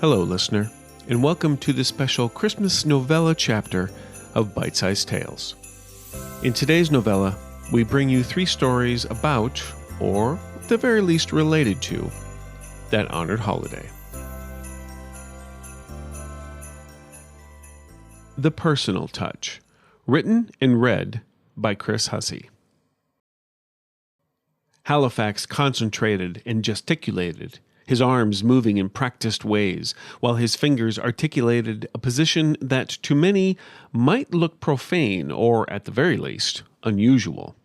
Hello, listener, and welcome to the special Christmas novella chapter of Bite-Sized Tales. In today's novella, we bring you 3 stories about, or at the very least related to, that honored holiday. The Personal Touch, written and read by Chris Hussey. Halifax concentrated and gesticulated, his arms moving in practiced ways, while his fingers articulated a position that to many might look profane or, at the very least, unusual.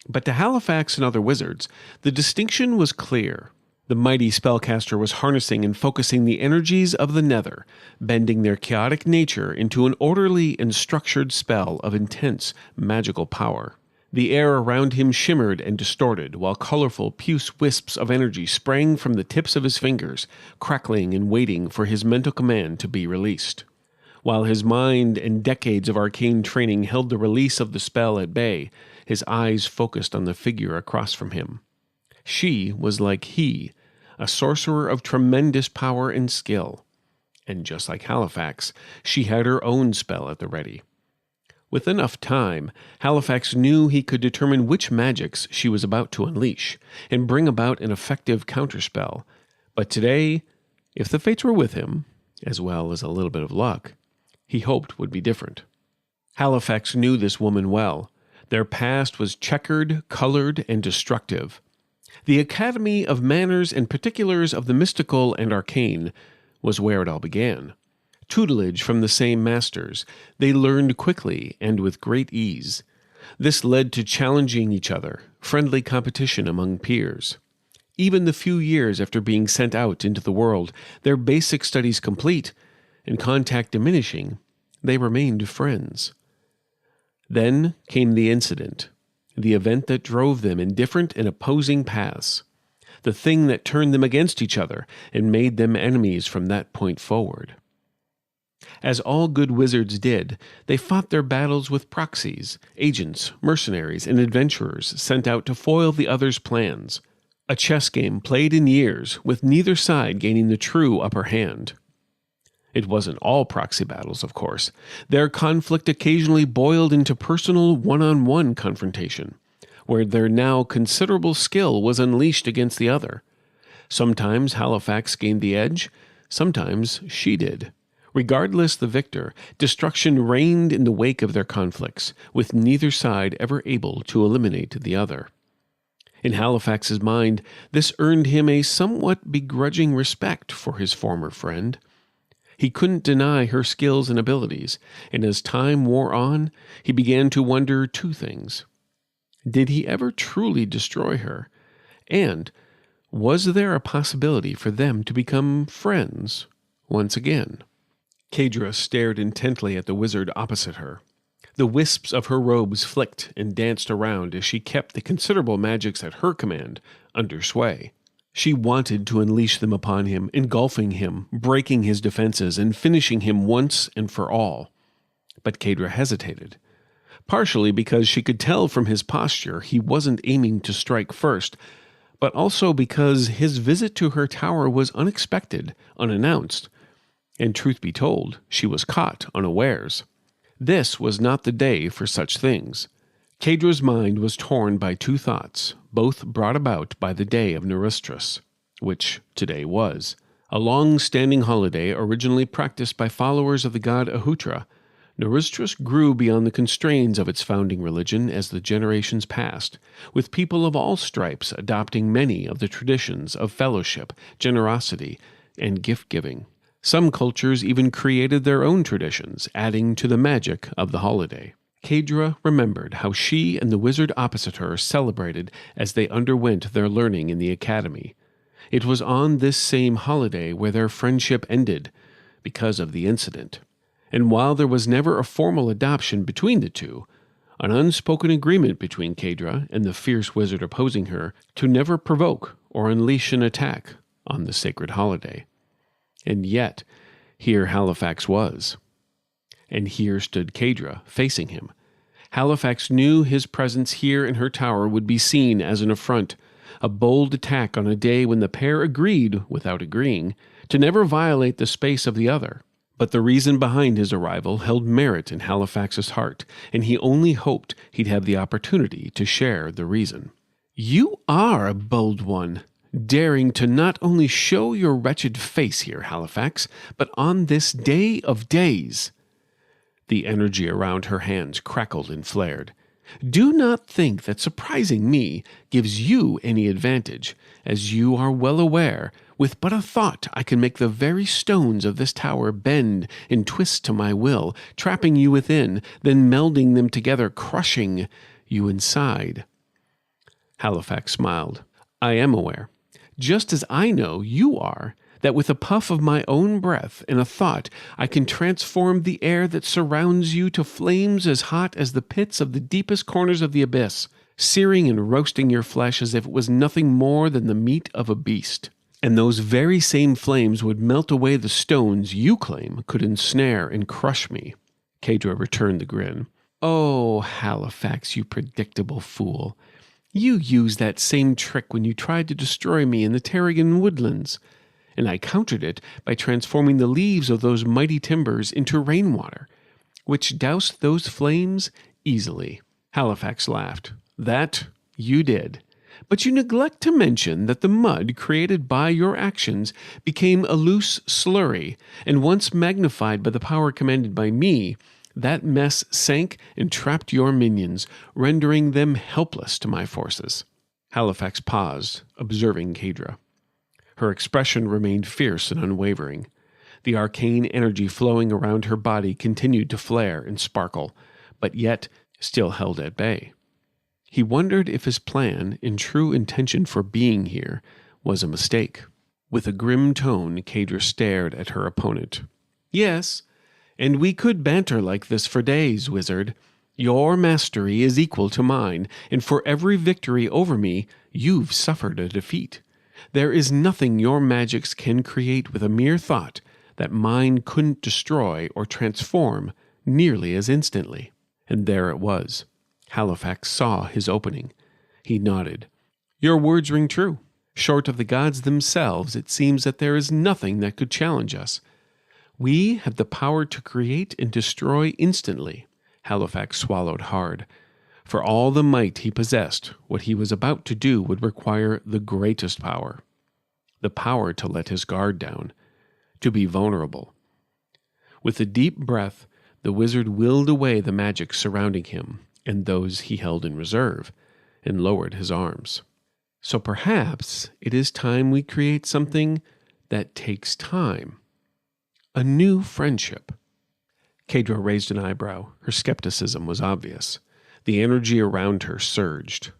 But to Halifax and other wizards, the distinction was clear. The mighty spellcaster was harnessing and focusing the energies of the nether, bending their chaotic nature into an orderly and structured spell of intense magical power. The air around him shimmered and distorted, while colorful puce wisps of energy sprang from the tips of his fingers, crackling and waiting for his mental command to be released. While his mind and decades of arcane training held the release of the spell at bay, his eyes focused on the figure across from him. She was like he, a sorcerer of tremendous power and skill. And just like Halifax, she had her own spell at the ready. With enough time, Halifax knew he could determine which magics she was about to unleash, and bring about an effective counterspell. But today, if the fates were with him, as well as a little bit of luck, he hoped would be different. Halifax knew this woman well. Their past was checkered, colored, and destructive. The Academy of Manners and Particulars of the Mystical and Arcane was where it all began. Tutelage from the same masters, they learned quickly and with great ease. This led to challenging each other, friendly competition among peers. Even the few years after being sent out into the world, their basic studies complete, and contact diminishing, they remained friends. Then came the incident, the event that drove them in different and opposing paths, the thing that turned them against each other and made them enemies from that point forward. As all good wizards did, they fought their battles with proxies, agents, mercenaries, and adventurers sent out to foil the other's plans. A chess game played in years, with neither side gaining the true upper hand. It wasn't all proxy battles, of course. Their conflict occasionally boiled into personal one-on-one confrontation, where their now considerable skill was unleashed against the other. Sometimes Halifax gained the edge, sometimes she did. Regardless the victor, destruction reigned in the wake of their conflicts, with neither side ever able to eliminate the other. In Halifax's mind, this earned him a somewhat begrudging respect for his former friend. He couldn't deny her skills and abilities, and as time wore on, he began to wonder 2 things. Did he ever truly destroy her? And was there a possibility for them to become friends once again? Kadra stared intently at the wizard opposite her. The wisps of her robes flicked and danced around as she kept the considerable magics at her command under sway. She wanted to unleash them upon him, engulfing him, breaking his defenses, and finishing him once and for all. But Kadra hesitated, partially because she could tell from his posture he wasn't aiming to strike first, but also because his visit to her tower was unexpected, unannounced. And truth be told, she was caught unawares. This was not the day for such things. Kadra's mind was torn by 2 thoughts, both brought about by the day of Neristris, which today was. A long-standing holiday originally practiced by followers of the god Ahutra, Neristris grew beyond the constraints of its founding religion as the generations passed, with people of all stripes adopting many of the traditions of fellowship, generosity, and gift-giving. Some cultures even created their own traditions, adding to the magic of the holiday. Kadra remembered how she and the wizard opposite her celebrated as they underwent their learning in the academy. It was on this same holiday where their friendship ended, because of the incident. And while there was never a formal adoption between the two, an unspoken agreement between Kadra and the fierce wizard opposing her to never provoke or unleash an attack on the sacred holiday. And yet, here Halifax was. And here stood Kadra, facing him. Halifax knew his presence here in her tower would be seen as an affront, a bold attack on a day when the pair agreed, without agreeing, to never violate the space of the other. But the reason behind his arrival held merit in Halifax's heart, and he only hoped he'd have the opportunity to share the reason. "You are a bold one, daring to not only show your wretched face here, Halifax, but on this day of days." The energy around her hands crackled and flared. "Do not think that surprising me gives you any advantage. As you are well aware, with but a thought I can make the very stones of this tower bend and twist to my will, trapping you within, then melding them together, crushing you inside." Halifax smiled. "I am aware, just as I know you are, that with a puff of my own breath and a thought I can transform the air that surrounds you to flames as hot as the pits of the deepest corners of the abyss, searing and roasting your flesh as if it was nothing more than the meat of a beast. And those very same flames would melt away the stones you claim could ensnare and crush me." Kedra returned the grin. "Oh, Halifax, you predictable fool. You used that same trick when you tried to destroy me in the Terrigan woodlands, and I countered it by transforming the leaves of those mighty timbers into rainwater, which doused those flames easily." Halifax laughed. "That you did. But you neglect to mention that the mud created by your actions became a loose slurry, and once magnified by the power commanded by me, that mess sank and trapped your minions, rendering them helpless to my forces." Halifax paused, observing Kedra. Her expression remained fierce and unwavering. The arcane energy flowing around her body continued to flare and sparkle, but yet still held at bay. He wondered if his plan and true intention for being here was a mistake. With a grim tone, Kedra stared at her opponent. "Yes, and we could banter like this for days, wizard. Your mastery is equal to mine, and for every victory over me, you've suffered a defeat. There is nothing your magics can create with a mere thought that mine couldn't destroy or transform nearly as instantly." And there it was. Halifax saw his opening. He nodded. "Your words ring true. Short of the gods themselves, it seems that there is nothing that could challenge us. We have the power to create and destroy instantly." Halifax swallowed hard. For all the might he possessed, what he was about to do would require the greatest power. The power to let his guard down, to be vulnerable. With a deep breath, the wizard willed away the magic surrounding him and those he held in reserve, and lowered his arms. "So perhaps it is time we create something that takes time. A new friendship." Kedra raised an eyebrow. Her skepticism was obvious. The energy around her surged.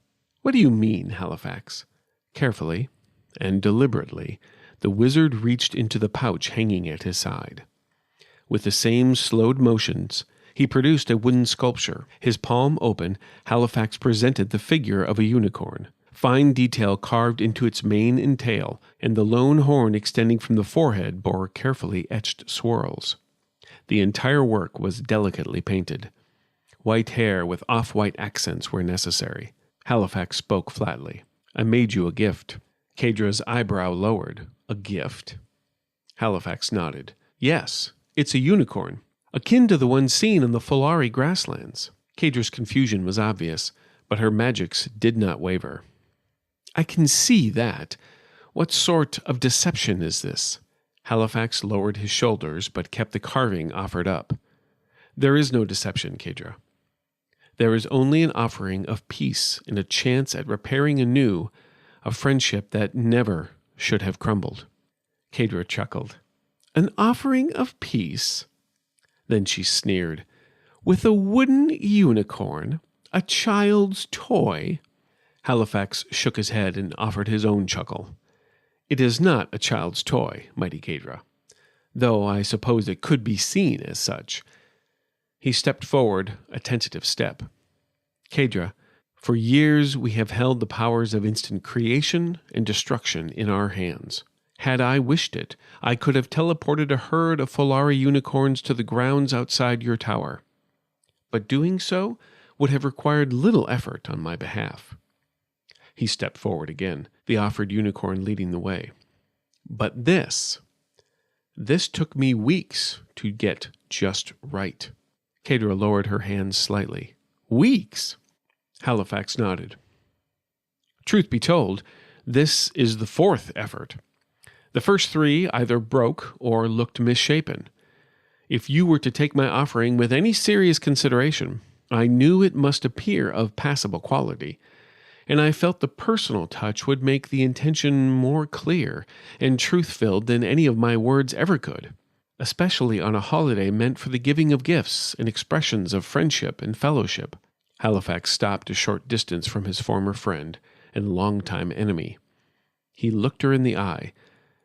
"What do you mean, Halifax?" Carefully and deliberately, the wizard reached into the pouch hanging at his side. With the same slowed motions, he produced a wooden sculpture. His palm open, Halifax presented the figure of a unicorn, fine detail carved into its mane and tail, and the lone horn extending from the forehead bore carefully etched swirls. The entire work was delicately painted. White hair with off-white accents were necessary. Halifax spoke flatly. "I made you a gift." Kedra's eyebrow lowered. "A gift?" Halifax nodded. "Yes, it's a unicorn, akin to the one seen on the Folari grasslands." Kedra's confusion was obvious, but her magics did not waver. "I can see that. What sort of deception is this?" Halifax lowered his shoulders, but kept the carving offered up. "There is no deception, Kedra. There is only an offering of peace and a chance at repairing anew a friendship that never should have crumbled." Kedra chuckled. "An offering of peace?" Then she sneered. "With a wooden unicorn? A child's toy?" Halifax shook his head and offered his own chuckle. "It is not a child's toy, mighty Kedra, though I suppose it could be seen as such." He stepped forward, a tentative step. "Kedra, for years we have held the powers of instant creation and destruction in our hands. Had I wished it, I could have teleported a herd of Folari unicorns to the grounds outside your tower. But doing so would have required little effort on my behalf." He stepped forward again, the offered unicorn leading the way. "But this, This took me weeks to get just right. Kadra lowered her hands slightly. Weeks? Halifax nodded. Truth be told, this is the fourth effort. The first three either broke or looked misshapen. If you were to take my offering with any serious consideration, I knew it must appear of passable quality, and I felt the personal touch would make the intention more clear and truth-filled than any of my words ever could, especially on a holiday meant for the giving of gifts and expressions of friendship and fellowship. Halifax stopped a short distance from his former friend and longtime enemy. He looked her in the eye,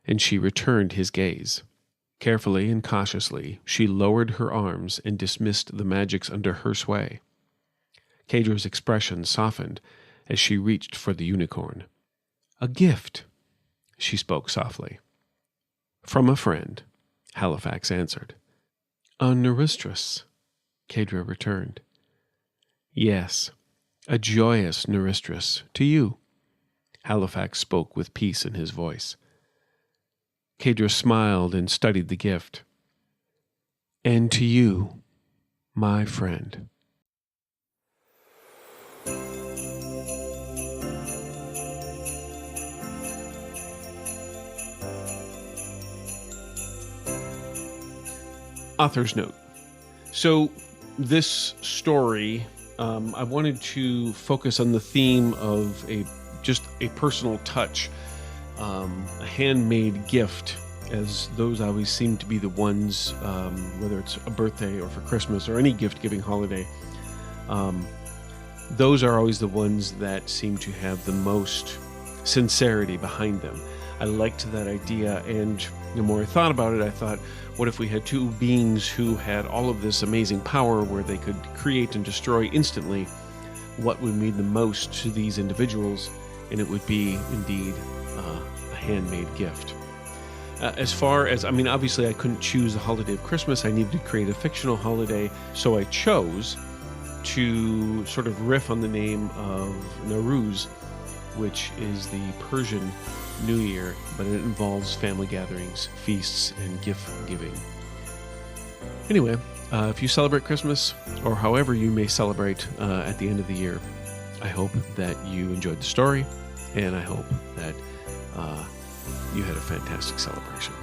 and she returned his gaze. Carefully and cautiously, she lowered her arms and dismissed the magics under her sway. Kadra's expression softened as she reached for the unicorn. "A gift," she spoke softly. "From a friend," Halifax answered. "A Neuristress," Kadra returned. "Yes, a joyous Neuristress to you," Halifax spoke with peace in his voice. Kadra smiled and studied the gift. "And to you, my friend." Author's note. So this story, I wanted to focus on the theme of just a personal touch, a handmade gift, as those always seem to be the ones, whether it's a birthday or for Christmas or any gift-giving holiday, those are always the ones that seem to have the most sincerity behind them. I liked that idea, and the more I thought about it, I thought, what if we had two beings who had all of this amazing power where they could create and destroy instantly? What would mean the most to these individuals? And it would be, indeed, a handmade gift. As far as, obviously I couldn't choose the holiday of Christmas. I needed to create a fictional holiday, so I chose to sort of riff on the name of Nowruz, which is the Persian New Year, but it involves family gatherings, feasts, and gift giving. Anyway, if you celebrate Christmas, or however you may celebrate at the end of the year, I hope that you enjoyed the story, and I hope that you had a fantastic celebration.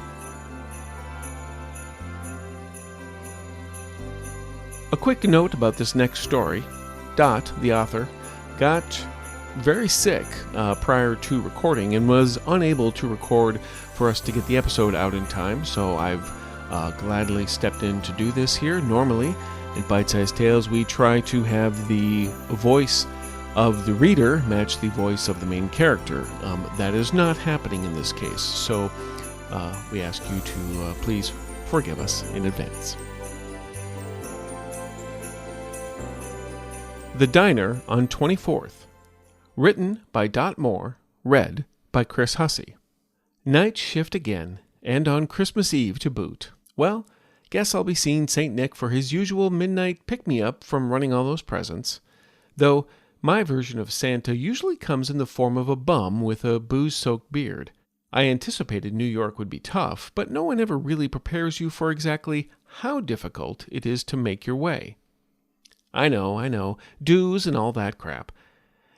A quick note about this next story. Dot, the author, got very sick prior to recording and was unable to record for us to get the episode out in time, so I've gladly stepped in to do this here. Normally, in Bite-Sized Tales, we try to have the voice of the reader match the voice of the main character. That is not happening in this case, so we ask you to please forgive us in advance. The Diner on 24th. Written by Dot Moore, read by Chris Hussey. Night shift again, and on Christmas Eve to boot. Well, guess I'll be seeing St. Nick for his usual midnight pick-me-up from running all those presents. Though my version of Santa usually comes in the form of a bum with a booze-soaked beard. I anticipated New York would be tough, but no one ever really prepares you for exactly how difficult it is to make your way. I know, dues and all that crap.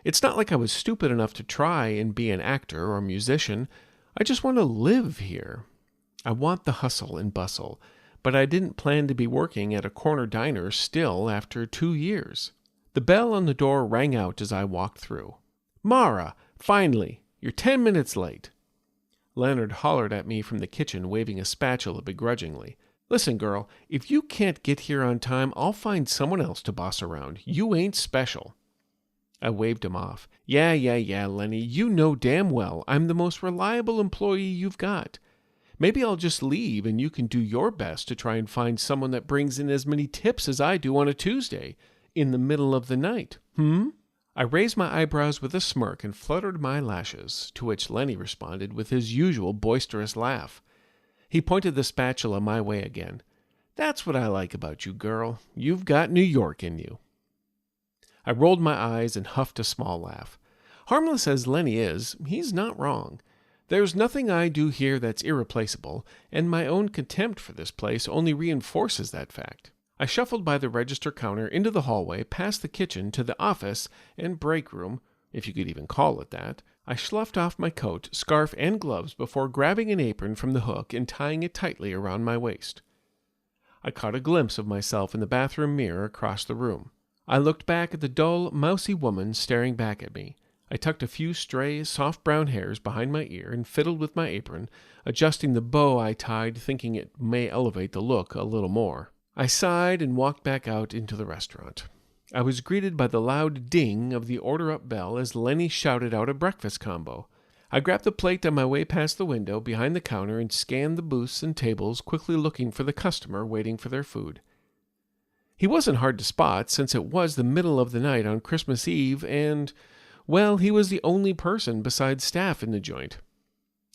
It's not like I was stupid enough to try and be an actor or musician. I just want to live here. I want the hustle and bustle, but I didn't plan to be working at a corner diner still after 2 years. The bell on the door rang out as I walked through. "Mara, finally! You're 10 minutes late." Leonard hollered at me from the kitchen, waving a spatula begrudgingly. "Listen, girl, if you can't get here on time, I'll find someone else to boss around. You ain't special." I waved him off. Yeah, Lenny, you know damn well I'm the most reliable employee you've got. Maybe I'll just leave and you can do your best to try and find someone that brings in as many tips as I do on a Tuesday, in the middle of the night. I raised my eyebrows with a smirk and fluttered my lashes, to which Lenny responded with his usual boisterous laugh. He pointed the spatula my way again. "That's what I like about you, girl. You've got New York in you." I rolled my eyes and huffed a small laugh. Harmless as Lenny is, he's not wrong. There's nothing I do here that's irreplaceable, and my own contempt for this place only reinforces that fact. I shuffled by the register counter into the hallway, past the kitchen, to the office and break room, if you could even call it that. I sloughed off my coat, scarf, and gloves before grabbing an apron from the hook and tying it tightly around my waist. I caught a glimpse of myself in the bathroom mirror across the room. I looked back at the dull, mousy woman staring back at me. I tucked a few stray, soft brown hairs behind my ear and fiddled with my apron, adjusting the bow I tied, thinking it may elevate the look a little more. I sighed and walked back out into the restaurant. I was greeted by the loud ding of the order-up bell as Lenny shouted out a breakfast combo. I grabbed the plate on my way past the window behind the counter and scanned the booths and tables, quickly looking for the customer waiting for their food. He wasn't hard to spot, since it was the middle of the night on Christmas Eve, and, well, he was the only person besides staff in the joint.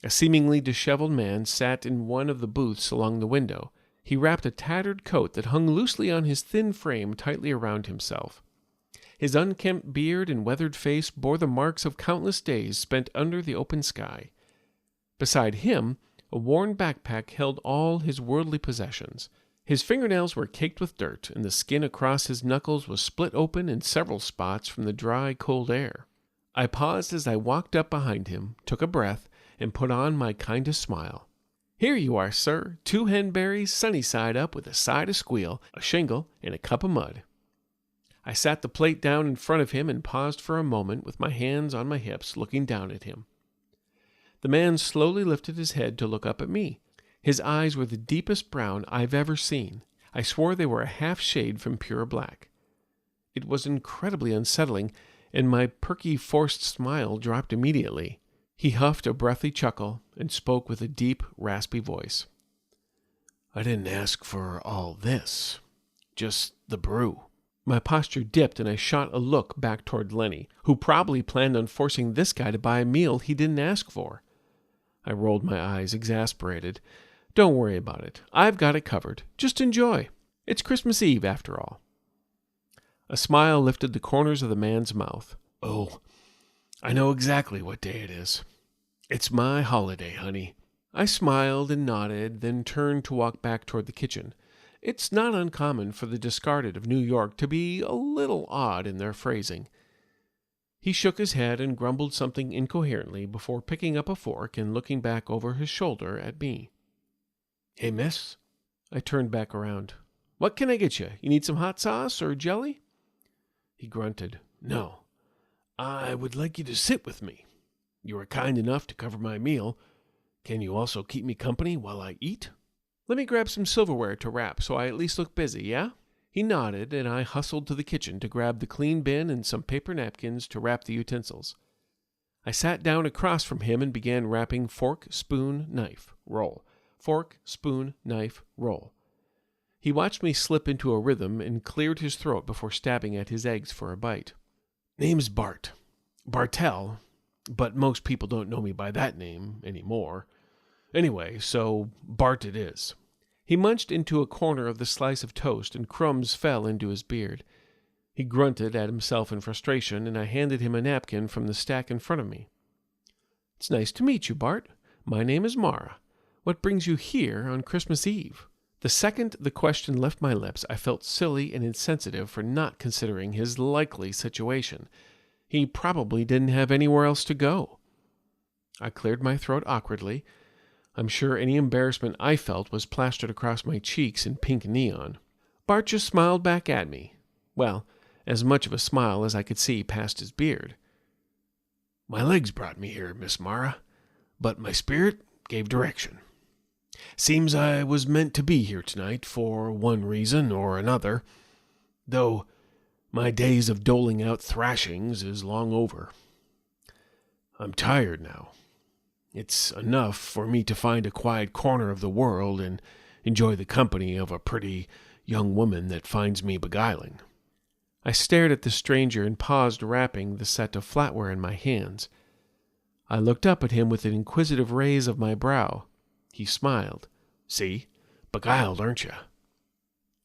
A seemingly disheveled man sat in one of the booths along the window. He wrapped a tattered coat that hung loosely on his thin frame tightly around himself. His unkempt beard and weathered face bore the marks of countless days spent under the open sky. Beside him, a worn backpack held all his worldly possessions. His fingernails were caked with dirt, and the skin across his knuckles was split open in several spots from the dry, cold air. I paused as I walked up behind him, took a breath, and put on my kindest smile. "Here you are, sir, 2 henberries sunny side up with a side of squeal, a shingle, and a cup of mud." I sat the plate down in front of him and paused for a moment with my hands on my hips, looking down at him. The man slowly lifted his head to look up at me. His eyes were the deepest brown I've ever seen. I swore they were a half shade from pure black. It was incredibly unsettling, and my perky, forced smile dropped immediately. He huffed a breathy chuckle and spoke with a deep, raspy voice. "I didn't ask for all this. Just the brew." My posture dipped, and I shot a look back toward Lenny, who probably planned on forcing this guy to buy a meal he didn't ask for. I rolled my eyes, exasperated. "Don't worry about it. I've got it covered. Just enjoy. It's Christmas Eve, after all." A smile lifted the corners of the man's mouth. "Oh, I know exactly what day it is. It's my holiday, honey." I smiled and nodded, then turned to walk back toward the kitchen. It's not uncommon for the discarded of New York to be a little odd in their phrasing. He shook his head and grumbled something incoherently before picking up a fork and looking back over his shoulder at me. "Hey, miss." I turned back around. "What can I get you? You need some hot sauce or jelly?" He grunted. "No. I would like you to sit with me. You were kind enough to cover my meal. Can you also keep me company while I eat?" "Let me grab some silverware to wrap so I at least look busy, yeah?" He nodded, and I hustled to the kitchen to grab the clean bin and some paper napkins to wrap the utensils. I sat down across from him and began wrapping fork, spoon, knife, roll. Fork, spoon, knife, roll. He watched me slip into a rhythm and cleared his throat before stabbing at his eggs for a bite. "Name's Bart. Bartell, but most people don't know me by that name anymore. Anyway, so Bart it is." He munched into a corner of the slice of toast, and crumbs fell into his beard. He grunted at himself in frustration, and I handed him a napkin from the stack in front of me. "It's nice to meet you, Bart. My name is Mara. What brings you here on Christmas Eve?" The second the question left my lips, I felt silly and insensitive for not considering his likely situation. He probably didn't have anywhere else to go. I cleared my throat awkwardly. I'm sure any embarrassment I felt was plastered across my cheeks in pink neon. Bart just smiled back at me. Well, as much of a smile as I could see past his beard. "My legs brought me here, Miss Mara, but my spirit gave direction. Seems I was meant to be here tonight for one reason or another, though my days of doling out thrashings is long over. I'm tired now. It's enough for me to find a quiet corner of the world and enjoy the company of a pretty young woman that finds me beguiling." I stared at the stranger and paused wrapping the set of flatware in my hands. I looked up at him with an inquisitive raise of my brow. He smiled. "See? Beguiled, aren't you?"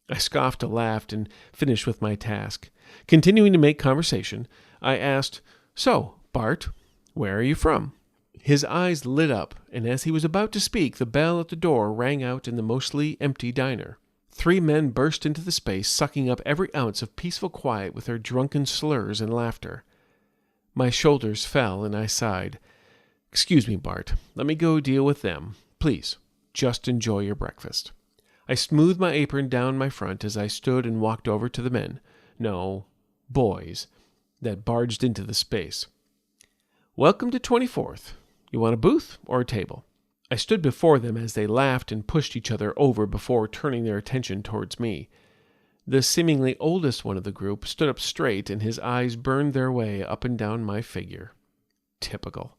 I scoffed a laugh and finished with my task. Continuing to make conversation, I asked, "So, Bart, where are you from?" His eyes lit up, and as he was about to speak, the bell at the door rang out in the mostly empty diner. 3 men burst into the space, sucking up every ounce of peaceful quiet with their drunken slurs and laughter. My shoulders fell, and I sighed. "Excuse me, Bart. Let me go deal with them. Please, just enjoy your breakfast." I smoothed my apron down my front as I stood and walked over to the men. No, boys, that barged into the space. "Welcome to 24th. You want a booth or a table?" I stood before them as they laughed and pushed each other over before turning their attention towards me. The seemingly oldest one of the group stood up straight, and his eyes burned their way up and down my figure. Typical.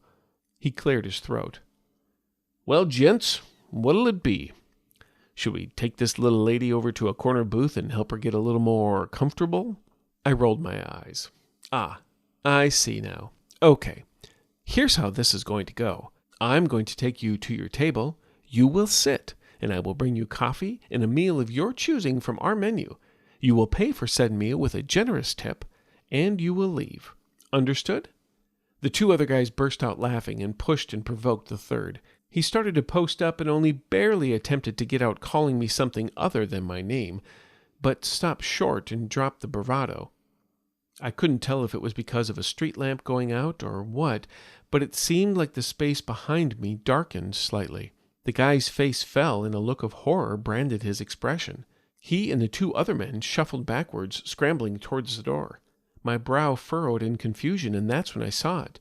He cleared his throat. "Well, gents, what'll it be? Should we take this little lady over to a corner booth and help her get a little more comfortable?" I rolled my eyes. "Ah, I see now. Okay. Here's how this is going to go. I'm going to take you to your table. You will sit, and I will bring you coffee and a meal of your choosing from our menu. You will pay for said meal with a generous tip, and you will leave. Understood?" The 2 other guys burst out laughing and pushed and provoked the third. He started to post up and only barely attempted to get out calling me something other than my name, but stopped short and dropped the bravado. I couldn't tell if it was because of a street lamp going out or what, but it seemed like the space behind me darkened slightly. The guy's face fell, and a look of horror branded his expression. He and the 2 other men shuffled backwards, scrambling towards the door. My brow furrowed in confusion, and that's when I saw it.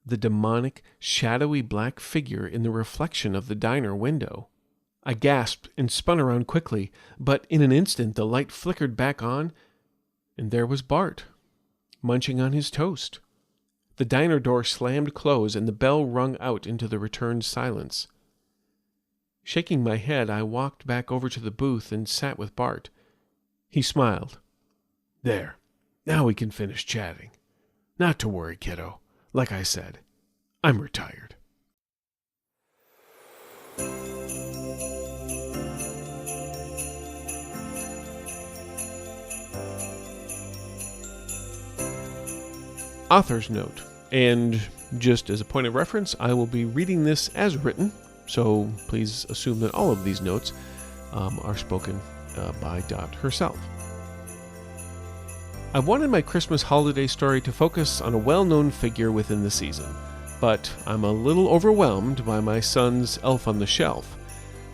The demonic, shadowy black figure in the reflection of the diner window. I gasped and spun around quickly, but in an instant the light flickered back on, and there was Bart, munching on his toast. The diner door slammed close, and the bell rung out into the returned silence. Shaking my head, I walked back over to the booth and sat with Bart. He smiled. "There, now we can finish chatting. Not to worry, kiddo. Like I said, I'm retired." Author's note, and just as a point of reference, I will be reading this as written, so please assume that all of these notes are spoken by Dot herself. I wanted my Christmas holiday story to focus on a well-known figure within the season, but I'm a little overwhelmed by my son's Elf on the Shelf,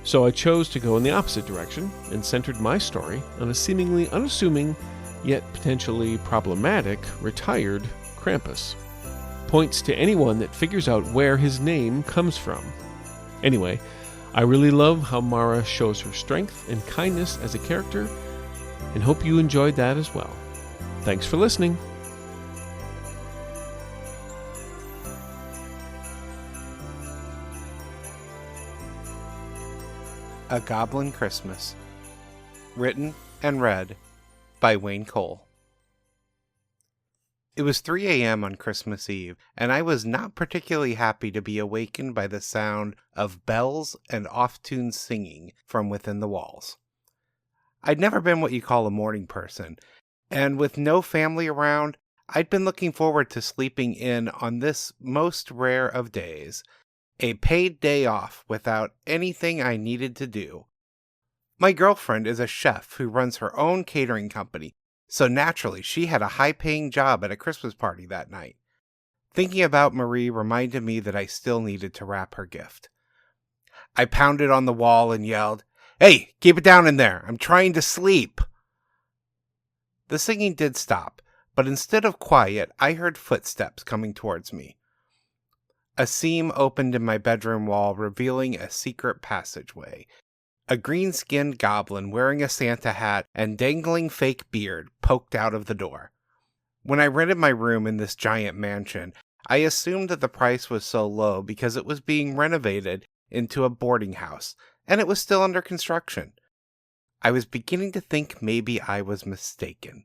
so I chose to go in the opposite direction and centered my story on a seemingly unassuming, yet potentially problematic, retired Krampus. Points to anyone that figures out where his name comes from. Anyway, I really love how Mara shows her strength and kindness as a character, and hope you enjoyed that as well. Thanks for listening. A Goblin Christmas. Written and read by Wayne Cole. It was 3 a.m. on Christmas Eve, and I was not particularly happy to be awakened by the sound of bells and off-tune singing from within the walls. I'd never been what you call a morning person, and with no family around, I'd been looking forward to sleeping in on this most rare of days, a paid day off without anything I needed to do. My girlfriend is a chef who runs her own catering company, so naturally she had a high-paying job at a Christmas party that night. Thinking about Marie reminded me that I still needed to wrap her gift. I pounded on the wall and yelled, "Hey, keep it down in there! I'm trying to sleep!" The singing did stop, but instead of quiet, I heard footsteps coming towards me. A seam opened in my bedroom wall, revealing a secret passageway. A green-skinned goblin wearing a Santa hat and dangling fake beard poked out of the door. When I rented my room in this giant mansion, I assumed that the price was so low because it was being renovated into a boarding house, and it was still under construction. I was beginning to think maybe I was mistaken.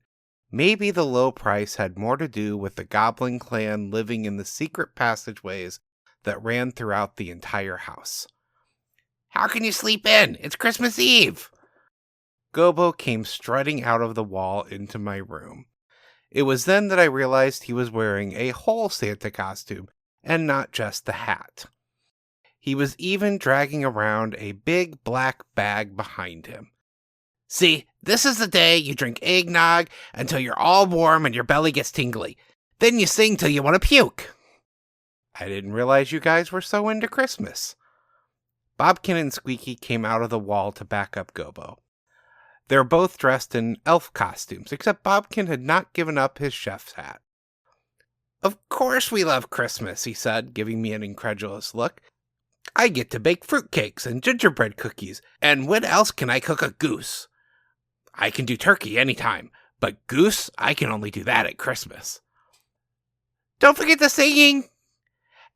Maybe the low price had more to do with the goblin clan living in the secret passageways that ran throughout the entire house. "How can you sleep in? It's Christmas Eve!" Gobo came strutting out of the wall into my room. It was then that I realized he was wearing a whole Santa costume and not just the hat. He was even dragging around a big black bag behind him. See, this is the day you drink eggnog until you're all warm and your belly gets tingly. Then you sing till you want to puke. I didn't realize you guys were so into Christmas. Bobkin and Squeaky came out of the wall to back up Gobo. They were both dressed in elf costumes, except Bobkin had not given up his chef's hat. Of course we love Christmas, he said, giving me an incredulous look. I get to bake fruitcakes and gingerbread cookies, and when else can I cook a goose? I can do turkey anytime, but goose, I can only do that at Christmas. Don't forget the singing!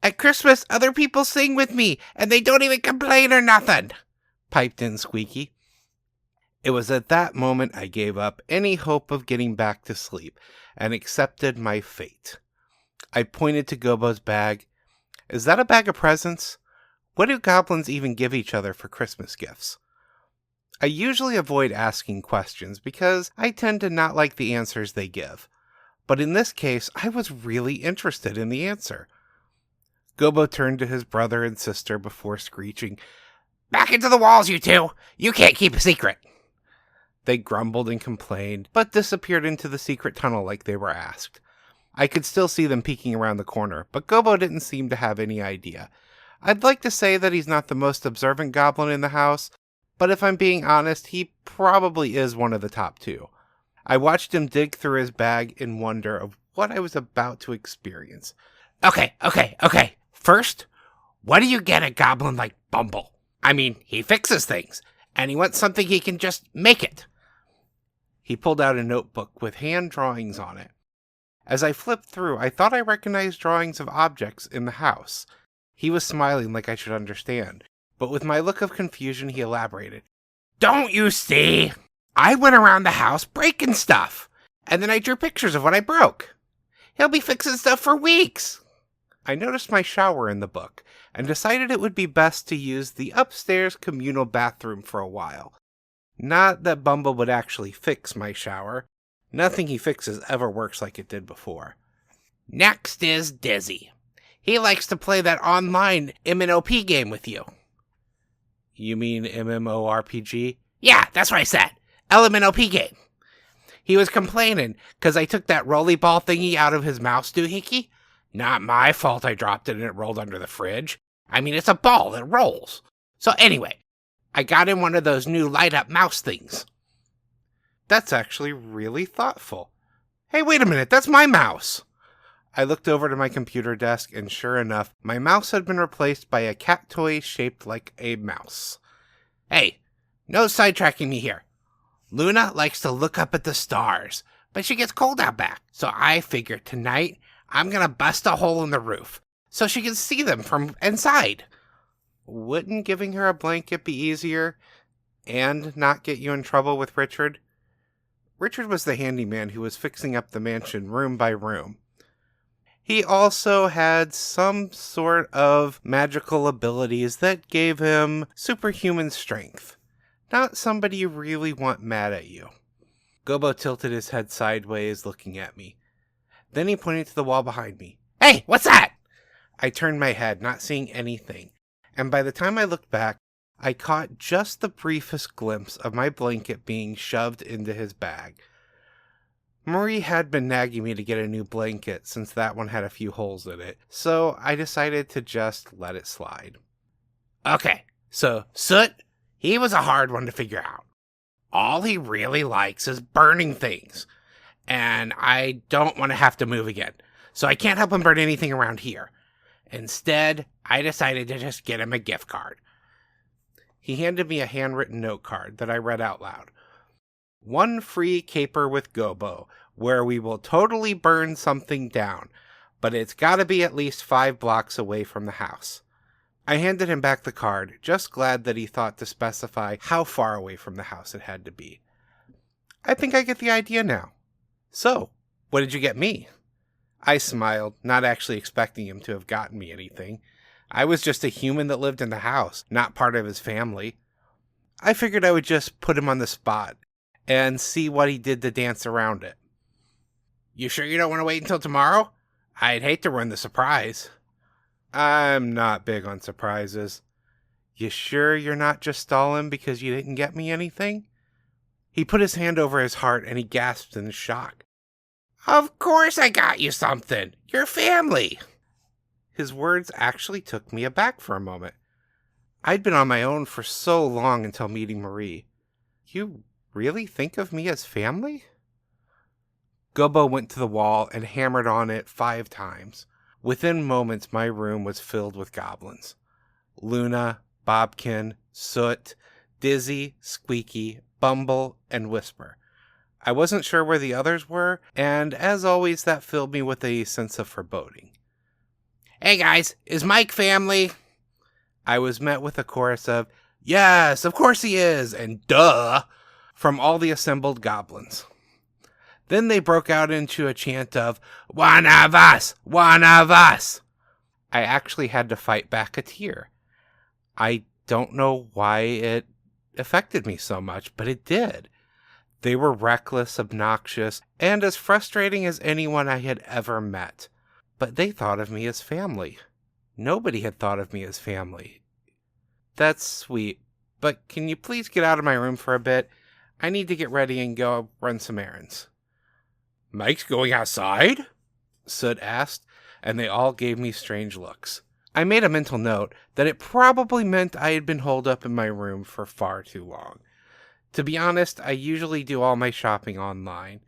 At Christmas, other people sing with me, and they don't even complain or nothing, piped in Squeaky. It was at that moment I gave up any hope of getting back to sleep, and accepted my fate. I pointed to Gobo's bag. Is that a bag of presents? What do goblins even give each other for Christmas gifts? I usually avoid asking questions because I tend to not like the answers they give. But in this case, I was really interested in the answer. Gobo turned to his brother and sister before screeching, "Back into the walls, you two! You can't keep a secret!" They grumbled and complained, but disappeared into the secret tunnel like they were asked. I could still see them peeking around the corner, but Gobo didn't seem to have any idea. I'd like to say that he's not the most observant goblin in the house, but if I'm being honest, he probably is one of the top two. I watched him dig through his bag in wonder of what I was about to experience. Okay. First, what do you get a goblin like Bumble? I mean, he fixes things, and he wants something he can just make it. He pulled out a notebook with hand drawings on it. As I flipped through, I thought I recognized drawings of objects in the house. He was smiling like I should understand, but with my look of confusion, he elaborated. Don't you see? I went around the house breaking stuff, and then I drew pictures of what I broke. He'll be fixing stuff for weeks. I noticed my shower in the book, and decided it would be best to use the upstairs communal bathroom for a while. Not that Bumble would actually fix my shower. Nothing he fixes ever works like it did before. Next is Dizzy. He likes to play that online MMOP game with you. You mean MMORPG? Yeah, that's what I said. LMNOP game. He was complaining because I took that rolly ball thingy out of his mouse doohickey. Not my fault I dropped it and it rolled under the fridge. I mean, it's a ball that rolls. So anyway, I got him one of those new light-up mouse things. That's actually really thoughtful. Hey, wait a minute, that's my mouse. I looked over to my computer desk, and sure enough, my mouse had been replaced by a cat toy shaped like a mouse. Hey, no sidetracking me here. Luna likes to look up at the stars, but she gets cold out back, so I figure tonight I'm gonna bust a hole in the roof so she can see them from inside. Wouldn't giving her a blanket be easier and not get you in trouble with Richard? Richard was the handyman who was fixing up the mansion room by room. He also had some sort of magical abilities that gave him superhuman strength. Not somebody you really want mad at you. Gobo tilted his head sideways, looking at me. Then he pointed to the wall behind me. Hey, what's that? I turned my head, not seeing anything, and by the time I looked back, I caught just the briefest glimpse of my blanket being shoved into his bag. Marie had been nagging me to get a new blanket since that one had a few holes in it, so I decided to just let it slide. Okay, so Soot, he was a hard one to figure out. All he really likes is burning things, and I don't want to have to move again, so I can't help him burn anything around here. Instead, I decided to just get him a gift card. He handed me a handwritten note card that I read out loud. 1 free caper with Gobo, where we will totally burn something down, but it's gotta be at least 5 blocks away from the house. I handed him back the card, just glad that he thought to specify how far away from the house it had to be. I think I get the idea now. So, what did you get me? I smiled, not actually expecting him to have gotten me anything. I was just a human that lived in the house, not part of his family. I figured I would just put him on the spot and see what he did to dance around it. You sure you don't want to wait until tomorrow? I'd hate to ruin the surprise. I'm not big on surprises. You sure you're not just stalling because you didn't get me anything? He put his hand over his heart and he gasped in shock. Of course I got you something. Your family. His words actually took me aback for a moment. I'd been on my own for so long until meeting Marie. You really think of me as family? Gobbo went to the wall and hammered on it 5 times. Within moments, my room was filled with goblins. Luna, Bobkin, Soot, Dizzy, Squeaky, Bumble, and Whisper. I wasn't sure where the others were, and as always, that filled me with a sense of foreboding. Hey guys, is Mike family? I was met with a chorus of, yes, of course he is, and duh, from all the assembled goblins. Then they broke out into a chant of, one of us, one of us. I actually had to fight back a tear. I don't know why it affected me so much, but it did. They were reckless, obnoxious, and as frustrating as anyone I had ever met. But they thought of me as family. Nobody had thought of me as family. That's sweet, but can you please get out of my room for a bit? I need to get ready and go run some errands. Mike's going outside? Soot asked, and they all gave me strange looks. I made a mental note that it probably meant I had been holed up in my room for far too long. To be honest, I usually do all my shopping online,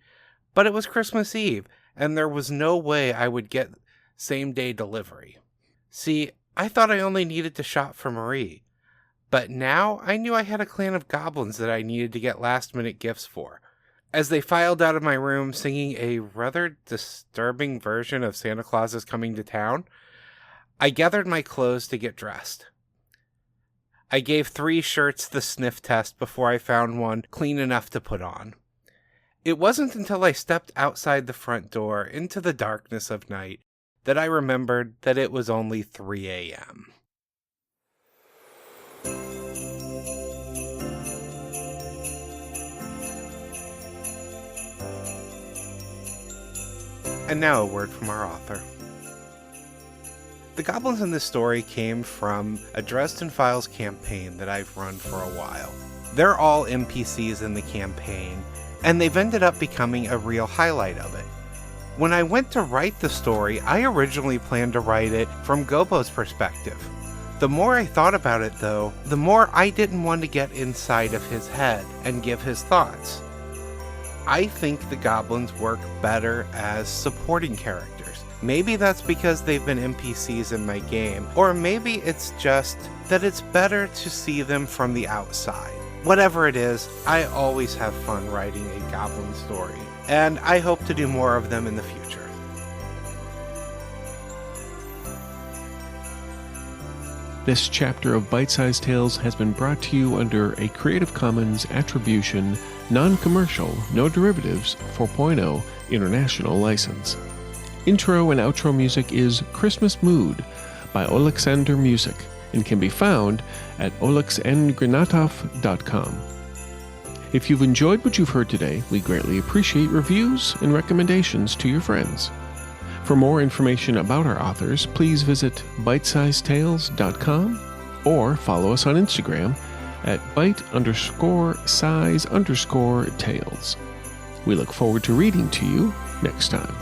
but it was Christmas Eve, and there was no way I would get same-day delivery. See, I thought I only needed to shop for Marie, but now I knew I had a clan of goblins that I needed to get last-minute gifts for. As they filed out of my room singing a rather disturbing version of Santa Claus is Coming to Town, I gathered my clothes to get dressed. I gave 3 shirts the sniff test before I found one clean enough to put on. It wasn't until I stepped outside the front door into the darkness of night that I remembered that it was only 3 a.m. And now a word from our author. The goblins in this story came from a Dresden Files campaign that I've run for a while. They're all NPCs in the campaign, and they've ended up becoming a real highlight of it. When I went to write the story, I originally planned to write it from Gobbo's perspective. The more I thought about it, though, the more I didn't want to get inside of his head and give his thoughts. I think the goblins work better as supporting characters. Maybe that's because they've been NPCs in my game, or maybe it's just that it's better to see them from the outside. Whatever it is, I always have fun writing a goblin story, and I hope to do more of them in the future. This chapter of Bite-Sized Tales has been brought to you under a Creative Commons Attribution, Non-Commercial, No Derivatives 4.0 International License. Intro and outro music is Christmas Mood by Olexandr Music and can be found at olexandrignatov.com. If you've enjoyed what you've heard today, we greatly appreciate reviews and recommendations to your friends. For more information about our authors, please visit bitesizedtales.com or follow us on Instagram at bite_size_tales. We look forward to reading to you next time.